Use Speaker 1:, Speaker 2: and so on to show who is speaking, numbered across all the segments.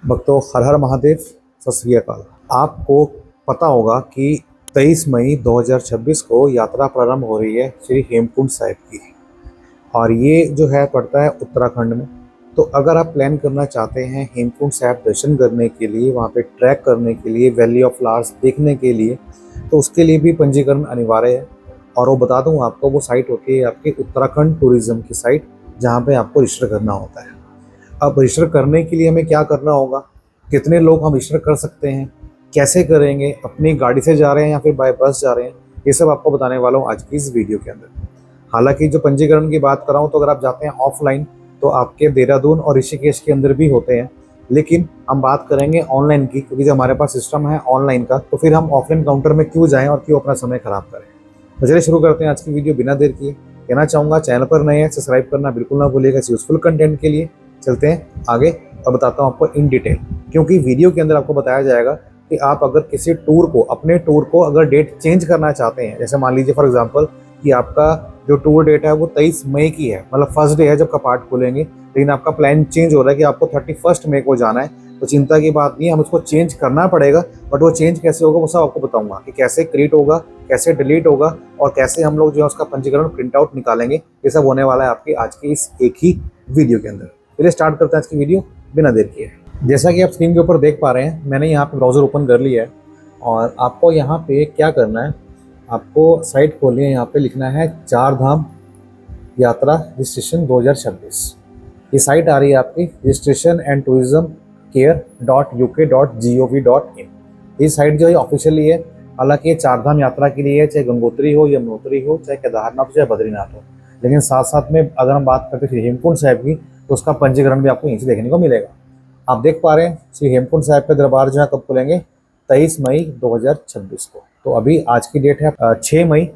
Speaker 1: भक्तों, हर हर महादेव, सत श्री अकाल। आपको पता होगा कि 23 मई 2026 को यात्रा प्रारंभ हो रही है श्री हेमकुंड साहिब की, और ये जो है पड़ता है उत्तराखंड में। तो अगर आप प्लान करना चाहते हैं हेमकुंड साहिब दर्शन करने के लिए, वहाँ पे ट्रैक करने के लिए, वैली ऑफ फ्लावर्स देखने के लिए, तो उसके लिए भी पंजीकरण अनिवार्य है। और वो बता दूँ आपको, वो साइट होती है आपकी उत्तराखंड टूरिज्म की साइट, जहाँ पे आपको रजिस्टर करना होता है। अब रजिस्टर करने के लिए हमें क्या करना होगा, कितने लोग हम रजिस्टर कर सकते हैं, कैसे करेंगे, अपनी गाड़ी से जा रहे हैं या फिर बाय बस जा रहे हैं, ये सब आपको बताने वाला हूँ आज की इस वीडियो के अंदर। हालांकि जो पंजीकरण की बात कर रहा हूँ, तो अगर आप जाते हैं ऑफलाइन तो आपके देहरादून और ऋषिकेश के अंदर भी होते हैं, लेकिन हम बात करेंगे ऑनलाइन की, क्योंकि जो हमारे पास सिस्टम है ऑनलाइन का, तो फिर हम ऑफलाइन काउंटर में क्यों जाएँ और क्यों अपना समय खराब करें। तो चलिए शुरू करते हैं आज की वीडियो बिना देर किए। कहना चाहूँगा, चैनल पर नए हैं सब्सक्राइब करना बिल्कुल ना भूलिएगा इस यूजफुल कंटेंट के लिए। चलते हैं आगे और बताता हूँ आपको इन डिटेल, क्योंकि वीडियो के अंदर आपको बताया जाएगा कि आप अगर किसी टूर को, अपने टूर को अगर डेट चेंज करना चाहते हैं, जैसे मान लीजिए फॉर एग्जांपल कि आपका जो टूर डेट है वो 23 मई की है, मतलब फर्स्ट डे है जब कपाट खोलेंगे, लेकिन आपका प्लान चेंज हो रहा है कि आपको 31 मई को जाना है, तो चिंता की बात नहीं है, हम उसको चेंज करना पड़ेगा। बट वो चेंज कैसे होगा वो सब आपको बताऊंगा कि कैसे क्रिएट होगा, कैसे डिलीट होगा, और कैसे हम लोग जो है उसका पंजीकरण प्रिंट आउट निकालेंगे। ये सब होने वाला है आपकी आज की इस एक ही वीडियो के अंदर। चलिए स्टार्ट करते हैं आज की वीडियो बिना देर किए। जैसा कि आप स्क्रीन के ऊपर देख पा रहे हैं, मैंने यहाँ पे ब्राउज़र ओपन कर लिया है, और आपको यहाँ पे क्या करना है, आपको साइट खोलनी है, यहाँ पे लिखना है चार धाम यात्रा रजिस्ट्रेशन 2026। ये साइट आ रही है आपकी रजिस्ट्रेशन एंड टूरिज्म care.uk.gov.in। ये साइट जो है ऑफिशियली है। हालांकि ये चार धाम यात्रा के लिए है, चाहे गंगोत्री हो, यमुनोत्री हो, चाहे केदारनाथ हो, चाहे बद्रीनाथ हो। लेकिन साथ साथ में अगर हम बात करते हैं हेमकुंड साहिब की, तो उसका पंजीकरण भी आपको यहीं से देखने को मिलेगा। आप देख पा रहे हैं श्री हेमकुंड साहिब के दरबार जो है कब खुलेंगे, 23 मई 2026 को। तो अभी आज की डेट है 6 मई,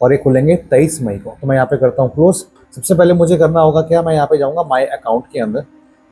Speaker 1: और ये खुलेंगे 23 मई को। तो मैं यहाँ पे करता हूँ क्लोज। सबसे पहले मुझे करना होगा क्या, मैं यहाँ पे जाऊँगा माई अकाउंट के अंदर,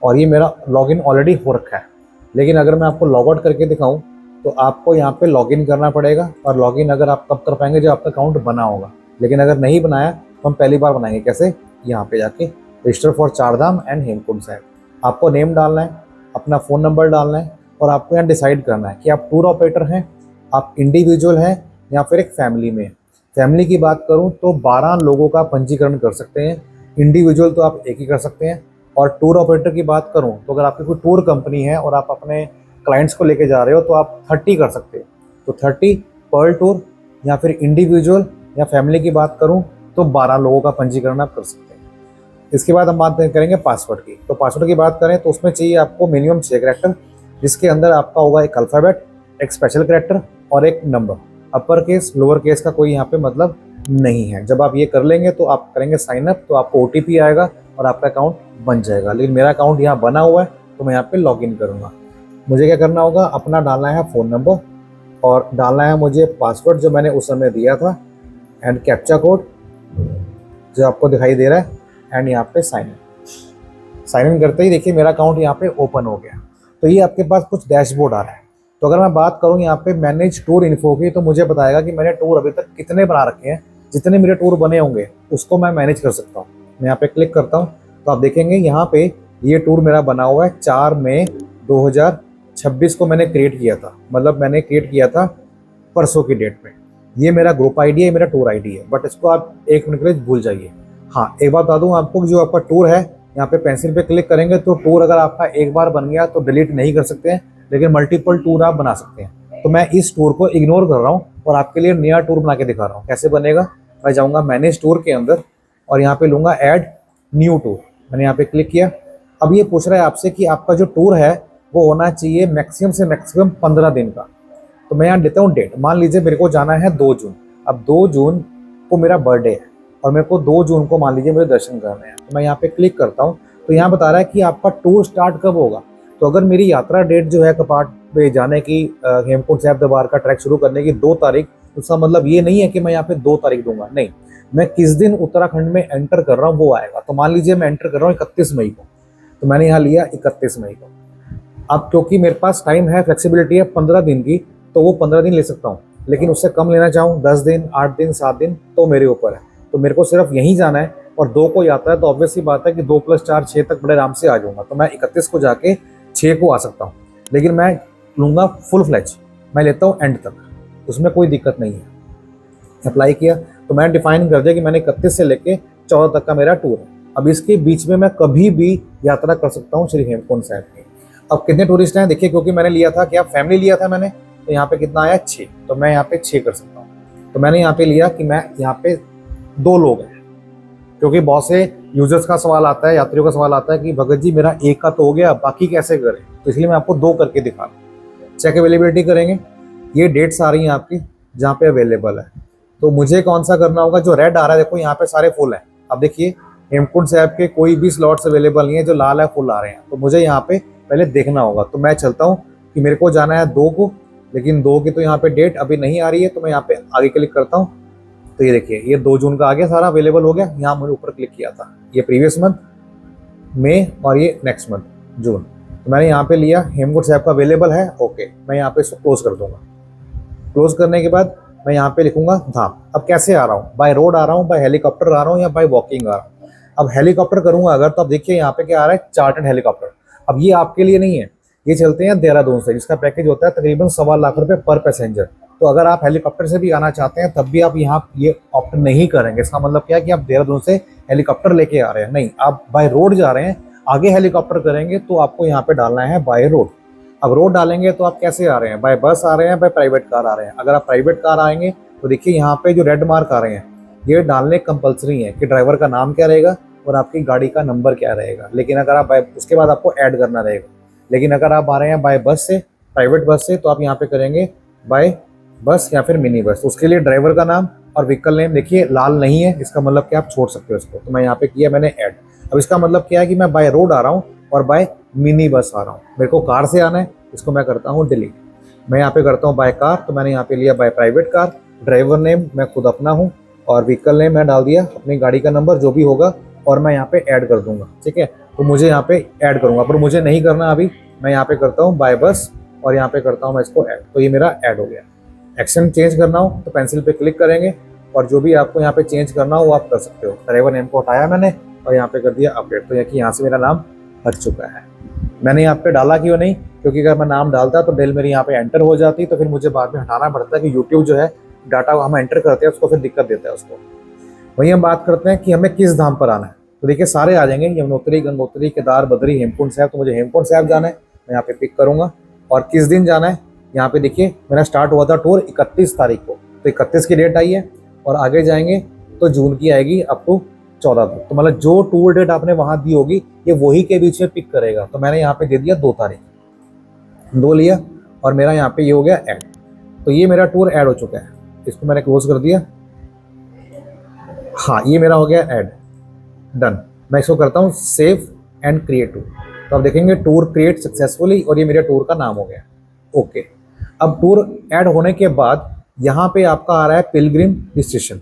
Speaker 1: और ये मेरा लॉगिन ऑलरेडी हो रखा है। लेकिन अगर मैं आपको लॉग आउट करके दिखाऊँ, तो आपको यहाँ पे लॉगिन करना पड़ेगा, और लॉगिन अगर आप तब कर पाएंगे जब आपका अकाउंट बना होगा। लेकिन अगर नहीं बनाया तो हम पहली बार बनाएंगे। कैसे, यहाँ पे जाके register for Chardham and Hemkund Sahib, आपको नेम डालना है, अपना फ़ोन नंबर डालना है, और आपको यहाँ डिसाइड करना है कि आप टूर ऑपरेटर हैं, आप इंडिविजुअल हैं, या फिर एक फैमिली में। फैमिली की बात करूँ तो 12 लोगों का पंजीकरण कर सकते हैं, इंडिविजुअल तो आप एक ही कर सकते हैं। और टूर ऑपरेटर की बात करूँ तो अगर आपकी कोई टूर कंपनी है और आप अपने क्लाइंट्स को लेके जा रहे हो, तो आप 30 कर सकते हैं। तो 30 पर टूर, या फिर इंडिविजुअल या फैमिली की बात करूं तो 12 लोगों का पंजीकरण आप कर सकते हैं। इसके बाद हम बात करेंगे पासवर्ड की। तो पासवर्ड की बात करें तो उसमें चाहिए आपको मिनिमम 6 कैरेक्टर, जिसके अंदर आपका होगा एक अल्फ़ाबेट, एक स्पेशल कैरेक्टर और एक number. Upper case lower case का कोई यहाँ पे मतलब नहीं है। जब आप ये कर लेंगे तो आप करेंगे साइन अप, तो आपको OTP आएगा और आपका अकाउंट बन जाएगा। लेकिन मेरा अकाउंट यहाँ बना हुआ है, तो मैं यहाँ पे लॉग इन करूँगा। मुझे क्या करना होगा, अपना डालना है फ़ोन नंबर, और डालना है मुझे पासवर्ड जो मैंने उस समय दिया था, एंड कैप्चा कोड जो आपको दिखाई दे रहा है, एंड यहाँ पे साइन इन करते ही देखिए मेरा अकाउंट यहाँ पे ओपन हो गया। तो ये आपके पास कुछ डैशबोर्ड आ रहा है। तो अगर मैं बात करूँ यहाँ पे मैनेज टूर इन्फो की, तो मुझे बताएगा कि मैंने टूर अभी तक कितने बना रखे हैं। जितने मेरे टूर बने होंगे उसको मैं मैनेज कर सकता हूँ। मैं यहाँ पे क्लिक करता हूँ, तो आप देखेंगे यहाँ पे ये टूर मेरा बना हुआ है। 4 मई 2026 को मैंने क्रिएट किया था, मतलब मैंने क्रिएट किया था परसों की डेट में। ये मेरा ग्रुप आईडी है, मेरा टूर आईडी है, बट इसको आप 1 मिनट के लिए भूल जाइए। हाँ, एक बात बता दूँ आपको, जो आपका टूर है, यहाँ पे पेंसिल पे क्लिक करेंगे तो टूर अगर आपका एक बार बन गया तो डिलीट नहीं कर सकते हैं, लेकिन मल्टीपल टूर आप बना सकते हैं। तो मैं इस टूर को इग्नोर कर रहा हूँ और आपके लिए नया टूर बना के दिखा रहा हूँ। कैसे बनेगा, मैं जाऊँगा मैनेज टूर के अंदर, और यहाँ पे लूँगा ऐड न्यू टूर। मैंने यहाँ पे क्लिक किया। अब ये पूछ रहा है आपसे कि आपका जो टूर है वो होना चाहिए मैक्सिमम से मैक्सिमम 15 दिन का। तो मैं यहाँ देता हूँ डेट। मान लीजिए मेरे को जाना है 2 जून। अब 2 जून को मेरा बर्थडे है, और मेरे को 2 जून को मान लीजिए मुझे दर्शन करने हैं। तो मैं यहाँ पे क्लिक करता हूँ, तो यहाँ बता रहा है कि आपका टूर स्टार्ट कब होगा। तो अगर मेरी यात्रा डेट जो है कपाट पे जाने की, हेमकुंड साहिब दरबार का ट्रैक शुरू करने की 2 तारीख, तो उसका मतलब ये नहीं है कि मैं यहाँ पे 2 तारीख दूंगा, नहीं, मैं किस दिन उत्तराखंड में एंटर कर रहा हूँ वो आएगा। तो मान लीजिए मैं एंटर कर रहा हूँ 31 मई को, तो मैंने यहाँ लिया 31 मई को। अब क्योंकि मेरे पास टाइम है, फ्लेक्सिबिलिटी है 15 दिन की, तो वो 15 दिन ले सकता हूँ। लेकिन उससे कम लेना चाहूँ, 10 दिन, 8 दिन, 7 दिन, तो मेरे ऊपर है। तो मेरे को सिर्फ यहीं जाना है, और 2 को यात्रा है, तो ऑब्वियस सी बात है कि 2 + 4 6 तक बड़े आराम से आ जाऊँगा। तो मैं 31 को जाके 6 को आ सकता हूँ। लेकिन मैं लूँगा फुल फ्लैज, मैं लेता हूँ एंड तक, उसमें कोई दिक्कत नहीं है। अप्लाई किया तो मैंने डिफाइन कर दिया कि मैंने 31 से लेके 14 तक का मेरा टूर है। अब इसके बीच में मैं कभी भी यात्रा कर सकता हूँ श्री हेमकुंड साहिब की। अब कितने टूरिस्ट हैं देखिए, क्योंकि मैंने लिया था, क्या फैमिली लिया था मैंने, तो यहाँ पे कितना आया 6, तो मैं यहाँ पे 6 कर सकता हूँ। तो मैंने यहाँ पे लिया कि मैं यहाँ पे 2 लोग हैं, क्योंकि बहुत से यूजर्स का सवाल आता है, यात्रियों का सवाल आता है कि भगत जी मेरा एक का तो हो गया, बाकी कैसे करें, तो इसलिए मैं आपको 2 करके दिखा रहा हूँ। चेक अवेलेबिलिटी करेंगे, ये डेट्स आ रही हैं आपकी जहाँ पे अवेलेबल है। तो मुझे कौन सा करना होगा, जो रेड आ रहा है देखो यहाँ पे सारे फुल हैं। अब देखिए हेमकुंड साहिब के कोई भी स्लॉट्स अवेलेबल नहीं है, जो लाल है फुल आ रहे हैं, तो मुझे यहाँ पे पहले देखना होगा। तो मैं चलता हूँ कि मेरे को जाना है 2 को, लेकिन 2 की तो यहाँ पे डेट अभी नहीं आ रही है, तो मैं यहाँ पे आगे क्लिक करता हूँ। तो ये देखिए ये 2 जून का आ गया, सारा अवेलेबल हो गया। यहाँ मैंने ऊपर क्लिक किया था, ये प्रीवियस मंथ मई और ये नेक्स्ट मंथ जून, तो मैंने यहाँ पे लिया हेमकुंड साहिब का अवेलेबल है, ओके। मैं यहाँ पे इसको क्लोज कर दूंगा। क्लोज करने के बाद मैं यहाँ पे लिखूंगा धाम। अब कैसे आ रहा हूँ, बाय रोड आ रहा हूँ, बाय हेलीकॉप्टर आ रहा हूँ, या बाय वॉकिंग आ रहा हूँ। अब हेलीकॉप्टर करूंगा अगर, तो अब देखिए यहाँ पे क्या आ रहा है, चार्टर्ड हेलीकॉप्टर। अब ये आपके लिए नहीं है, ये चलते हैं देहरादून से, जिसका पैकेज होता है तकरीबन 1.25 लाख रुपए पर पैसेंजर। तो अगर आप हेलीकॉप्टर से भी आना चाहते हैं तब भी आप यहाँ ये ऑप्ट नहीं करेंगे। इसका मतलब क्या है कि आप देहरादून से हेलीकॉप्टर लेके आ रहे हैं, नहीं, आप बाय रोड जा रहे हैं। आगे हेलीकॉप्टर करेंगे तो आपको यहाँ पे डालना है बाय रोड। अब रोड डालेंगे तो आप कैसे आ रहे हैं, बाय बस आ रहे हैं, बाय प्राइवेट कार आ रहे हैं। अगर आप प्राइवेट कार आएंगे तो देखिए यहाँ पे जो रेड मार्क आ रहे हैं, ये डालने कंपलसरी है कि ड्राइवर का नाम क्या रहेगा और आपकी गाड़ी का नंबर क्या रहेगा। लेकिन अगर आप बाय, उसके बाद आपको ऐड करना रहेगा। लेकिन अगर आप आ रहे हैं बाय बस से, प्राइवेट बस से, तो आप यहाँ पे करेंगे बाय बस या फिर मिनी बस। उसके लिए ड्राइवर का नाम और व्हीकल नेम देखिए लाल नहीं है, इसका मतलब कि आप छोड़ सकते हो इसको। तो मैं यहाँ पे किया मैंने ऐड। अब इसका मतलब क्या है कि मैं बाय रोड आ रहा हूँ और बाय मिनी बस आ रहा हूँ। मेरे को कार से आना है, इसको मैं करता हूँ डिलीट। मैं यहाँ पे करता हूँ बाय कार, तो मैंने यहाँ पे लिया by private car. Driver name मैं खुद अपना हूँ और व्हीकल नेम मैं डाल दिया अपनी गाड़ी का नंबर जो भी होगा, और मैं यहाँ पे ऐड कर दूंगा। ठीक है, तो मुझे यहाँ पे ऐड करूंगा, पर मुझे नहीं करना अभी। मैं यहाँ पे करता हूँ बाय बस और यहाँ पे करता हूँ मैं इसको ऐड, तो ये मेरा ऐड हो गया। एक्शन चेंज करना हो तो पेंसिल पे क्लिक करेंगे और जो भी आपको यहाँ पे चेंज करना हो वो आप कर सकते हो। ड्राइवर नेम को हटाया मैंने और यहाँ पे कर दिया अपडेट, तो यहाँ से मेरा नाम हट चुका है। मैंने यहाँ पे डाला क्यों नहीं, क्योंकि अगर मैं नाम डालता तो डिटेल मेरी यहाँ पे एंटर हो जाती, तो फिर मुझे बाद में हटाना पड़ता है कि यूट्यूब जो है डाटा हम एंटर करते हैं उसको फिर दिक्कत देता है उसको। वही हम बात करते हैं कि हमें किस धाम पर आना है। तो देखिए सारे आ जाएंगे, यमुनोत्री, गंगोत्री, केदार, बद्री, हेमकुंड साहिब। तो मुझे हेमकुंड साहिब जाना है, मैं यहाँ पे पिक करूंगा। और किस दिन जाना है, यहाँ पे देखिए मेरा स्टार्ट हुआ था टूर 31 तारीख को, तो 31 की डेट आई है। और आगे जाएंगे तो जून की आएगी अप टू 14 तक। तो मतलब जो टूर डेट आपने वहां दी होगी ये वही के बीच में पिक करेगा। तो मैंने यहाँ पे दे दिया 2 तारीख, 2 लिया और मेरा यहाँ पे ये हो गया ऐड। तो ये मेरा टूर ऐड हो चुका है, इसको मैंने क्लोज कर दिया। हाँ ये मेरा हो गया ऐड, डन। मैं इसको करता हूँ सेव एंड क्रिएट टूर। तो आप देखेंगे टूर क्रिएट सक्सेसफुली और ये मेरे टूर का नाम हो गया। ओके, अब टूर ऐड होने के बाद यहाँ पे आपका आ रहा है पिलग्रिम डिस्टिनेशन।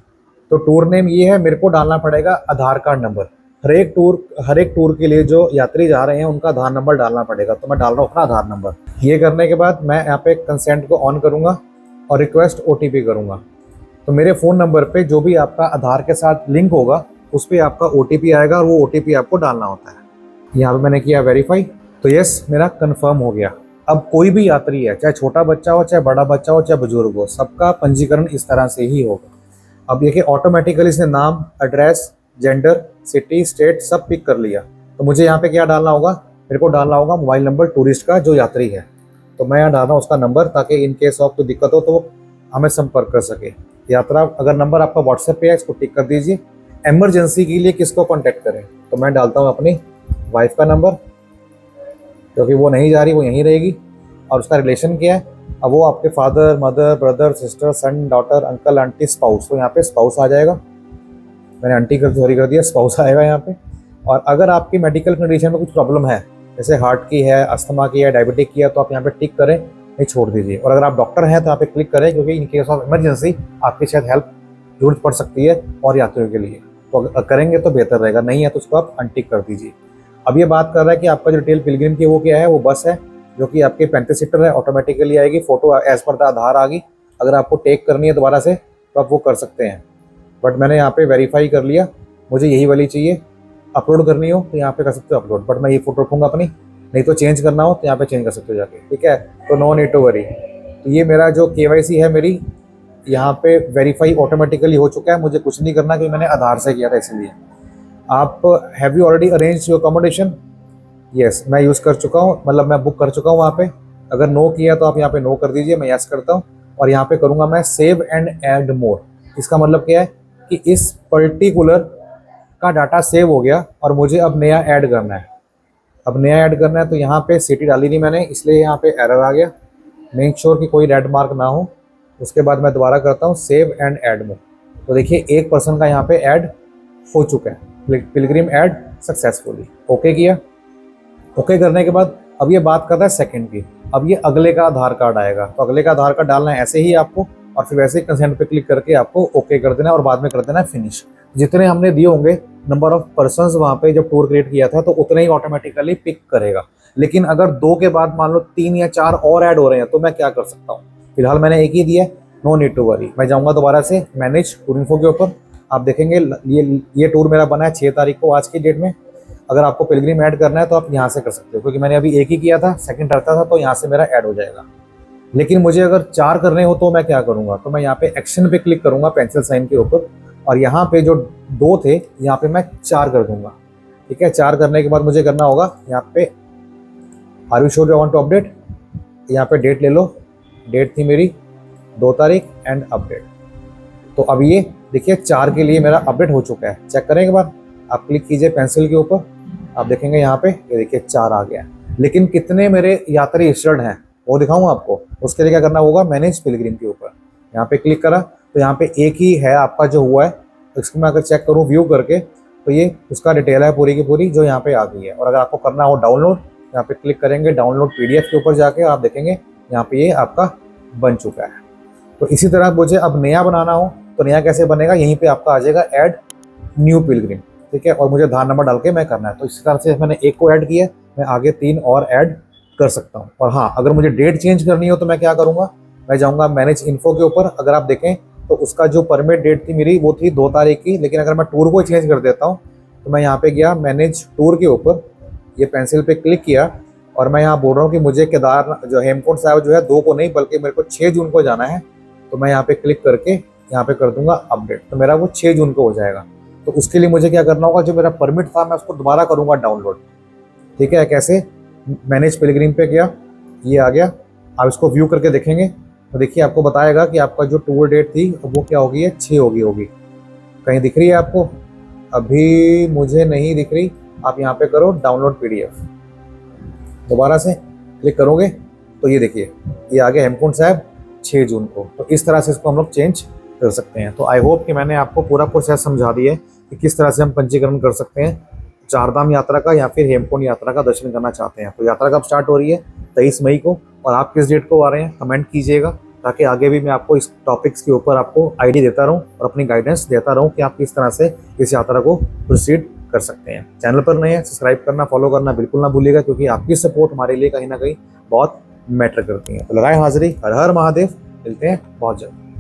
Speaker 1: तो टूर नेम ये है, मेरे को डालना पड़ेगा आधार कार्ड नंबर। हर एक टूर के लिए जो यात्री जा रहे हैं उनका आधार नंबर डालना पड़ेगा। तो मैं डाल रहा हूँ अपना आधार नंबर। ये करने के बाद मैं यहाँ पे कंसेंट को ऑन करूँगा और रिक्वेस्ट OTP करूँगा। तो मेरे फ़ोन नंबर पे जो भी आपका आधार के साथ लिंक होगा उस पर आपका OTP आएगा और वो OTP आपको डालना होता है। यहाँ पे मैंने किया वेरीफाई, तो यस मेरा कंफर्म हो गया। अब कोई भी यात्री है, चाहे छोटा बच्चा हो, चाहे बड़ा बच्चा हो, चाहे बुजुर्ग हो, सबका पंजीकरण इस तरह से ही होगा। अब देखिए ऑटोमेटिकली इसने नाम, एड्रेस, जेंडर, सिटी, स्टेट सब पिक कर लिया। तो मुझे यहाँ पे क्या डालना होगा, मेरे को डालना होगा मोबाइल नंबर टूरिस्ट का जो यात्री है। तो मैं यहाँ डाल रहा हूँ उसका नंबर, ताकि इन केस ऑफ कोई दिक्कत हो तो वो हमें संपर्क कर सके। यात्रा अगर नंबर आपका व्हाट्सएप पे है इसको टिक कर दीजिए। इमरजेंसी के लिए किसको कॉन्टैक्ट करें, तो मैं डालता हूँ अपनी वाइफ का नंबर, क्योंकि वो नहीं जा रही, वो यहीं रहेगी। और उसका रिलेशन क्या है, अब वो आपके फादर, मदर, ब्रदर, सिस्टर, सन, डॉटर, अंकल, आंटी, स्पाउस। तो यहाँ पे स्पाउस आ जाएगा, मैंने आंटी कर दिया, स्पाउस आएगा यहाँ पे। और अगर आपकी मेडिकल कंडीशन में कुछ प्रॉब्लम है, जैसे हार्ट की है, अस्थमा की है, डायबिटिक की है, तो आप यहाँ पे टिक करें, नहीं छोड़ दीजिए। और अगर आप डॉक्टर हैं तो यहाँ पे क्लिक करें, क्योंकि इन केस ऑफ इमरजेंसी आपकी शायद हेल्प जरूरत पड़ सकती है और यात्रियों के लिए। तो अगर करेंगे तो बेहतर रहेगा, नहीं है तो उसको आप अनटिक कर दीजिए। अब ये बात कर रहा है कि आपका जो डिटेल पिलग्रिम की वो क्या है, वो बस है जो कि आपके 35 सीटर है, ऑटोमेटिकली आएगी। फोटो एज पर द आधार आ गई। अगर आपको टेक करनी है दोबारा से तो आप वो कर सकते हैं, बट मैंने यहाँ पे वेरीफाई कर लिया, मुझे यही वाली चाहिए। अपलोड करनी हो तो यहाँ पे कर सकते हो अपलोड, बट मैं ये फोटो रखूँगा अपनी। नहीं तो चेंज करना हो तो यहाँ पे चेंज कर सकते हो जाके, ठीक है। तो नो नीड टू वरी। तो ये मेरा जो KYC है मेरी यहाँ पे वेरीफाई ऑटोमेटिकली हो चुका है, मुझे कुछ नहीं करना क्योंकि मैंने आधार से किया था इसलिए। आप have you already arrange your accommodation? Yes, मैं यूज़ कर चुका हूँ, मतलब मैं बुक कर चुका हूँ वहाँ पे। अगर नो किया तो आप यहाँ पे नो कर दीजिए, मैं यस करता हूँ। और यहाँ पे करूँगा मैं सेव एंड ऐड मोर। इसका मतलब क्या है कि इस पर्टिकुलर का डाटा सेव हो गया और मुझे अब नया ऐड करना है। अब नया ऐड करना है तो यहाँ पे सिटी डाली नहीं मैंने, इसलिए यहाँ पे एरर आ गया। मेक श्योर कि कोई रेड मार्क ना हो। उसके बाद मैं दोबारा करता हूँ सेव एंड ऐड मोर। तो देखिए 1 पर्सन का यहाँ पे ऐड हो चुका है, पिलग्रिम ऐड सक्सेसफुली। ओके किया। ओके करने के बाद अब ये बात करता है सेकंड की। अब ये अगले का आधार कार्ड आएगा, तो अगले का आधार कार्ड डालना है ऐसे ही आपको, और फिर वैसे ही कंसेंट पे क्लिक करके आपको ओके कर देना है और बाद में कर देना है फिनिश। जितने हमने दिए होंगे नंबर ऑफ पर्सन्स वहाँ पे जब टूर क्रिएट किया था, तो उतने ही ऑटोमेटिकली पिक करेगा। लेकिन अगर 2 के बाद मान लो 3 या 4 और ऐड हो रहे हैं तो मैं क्या कर सकता हूँ? फिलहाल मैंने एक ही दिया, नो नीड टू वरी। मैं जाऊँगा दोबारा से मैनेज टूर इन्फो के ऊपर। आप देखेंगे ये टूर मेरा बना है 6 तारीख को, आज की डेट में। अगर आपको पिलग्रिम ऐड करना है तो आप यहाँ से कर सकते हो, क्योंकि मैंने अभी एक ही किया था, सेकंड रहता था, तो यहाँ से मेरा ऐड हो जाएगा। लेकिन मुझे अगर 4 करने हो तो मैं क्या करूँगा? तो मैं यहाँ पे एक्शन पे क्लिक करूँगा पेंसिल साइन के ऊपर, और यहाँ पे जो 2 थे यहाँ पे मैं 4 कर दूंगा, ठीक है। 4 करने के बाद मुझे करना होगा यहाँ पे are you sure you want to update. यहाँ पे डेट ले लो, डेट थी मेरी 2 तारीख एंड अपडेट। तो अब ये देखिए 4 के लिए मेरा अपडेट हो चुका है। चेक करें एक बार, आप क्लिक कीजिए पेंसिल के ऊपर, आप देखेंगे यहाँ पे ये देखिए 4 आ गया। लेकिन कितने मेरे यात्री रजिस्टर्ड हैं वो दिखाऊँ आपको। उसके लिए क्या करना होगा? मैनेज पिलग्रिम के ऊपर यहाँ पे क्लिक करा तो यहाँ पे एक ही है आपका जो हुआ है। इसको मैं अगर चेक करूँ व्यू करके तो ये उसका डिटेल है पूरी की पूरी जो यहाँ पे आ गई है। और अगर आपको करना हो डाउनलोड, यहाँ पे क्लिक करेंगे डाउनलोड PDF के ऊपर जाके आप देखेंगे यहाँ पे ये आपका बन चुका है। तो इसी तरह मुझे अब नया बनाना हो तो नया कैसे बनेगा? यहीं पे आपका आ जाएगा ऐड न्यू पिलग्रिम, ठीक है। और मुझे आधार नंबर डाल के मैं करना है। तो इसी तरह से मैंने एक को ऐड किया, मैं आगे 3 और ऐड कर सकता हूँ। और हाँ, अगर मुझे डेट चेंज करनी हो तो मैं क्या करूँगा? मैं जाऊँगा मैनेज इन्फो के ऊपर। अगर आप देखें तो उसका जो परमिट डेट थी मेरी वो थी 2 तारीख की, लेकिन अगर मैं टूर को चेंज कर देता हूँ तो मैं यहाँ पे गया मैनेज टूर के ऊपर, ये पेंसिल पे क्लिक किया और मैं यहाँ बोल रहा हूँ कि मुझे केदार जो हेमकुंड साहिब जो है 2 को नहीं बल्कि मेरे को 6 जून को जाना है। तो मैं यहाँ पे क्लिक करके यहाँ पे कर दूंगा अपडेट, तो मेरा वो 6 जून को हो जाएगा। तो उसके लिए मुझे क्या करना होगा? जो मेरा परमिट था मैं उसको दोबारा करूँगा डाउनलोड, ठीक है। कैसे? मैनेज पिलग्रिम पे गया, ये आ गया। आप इसको व्यू करके देखेंगे तो देखिए आपको बताएगा कि आपका जो टूर डेट थी वो क्या होगी है? 6 होगी। कहीं दिख रही है आपको? अभी मुझे नहीं दिख रही। आप यहाँ पे करो डाउनलोड PDF, दोबारा से क्लिक करोगे तो ये देखिए ये आ गया हेमकुंड साहिब 6 जून को। तो इस तरह से इसको हम लोग चेंज कर सकते हैं। तो आई होप कि मैंने आपको पूरा प्रोसेस समझा दिया है कि किस तरह से हम पंजीकरण कर सकते हैं चारधाम यात्रा का या फिर हेमकुंड यात्रा का दर्शन करना चाहते हैं। तो यात्रा कब स्टार्ट हो रही है? 23 मई को। और आप किस डेट को आ रहे हैं कमेंट कीजिएगा, ताकि आगे भी मैं आपको इस टॉपिक्स के ऊपर आपको आइडिया देता रहूं और अपनी गाइडेंस देता रहूं कि आप किस तरह से इस यात्रा को प्रोसीड कर सकते हैं। चैनल पर नए हैं, सब्सक्राइब करना, फॉलो करना बिल्कुल ना भूलिएगा, क्योंकि आपकी सपोर्ट हमारे लिए कहीं ना कहीं बहुत मैटर करती है। तो लगाएं हाजिरी। हर हर महादेव। मिलते हैं बहुत जल्द।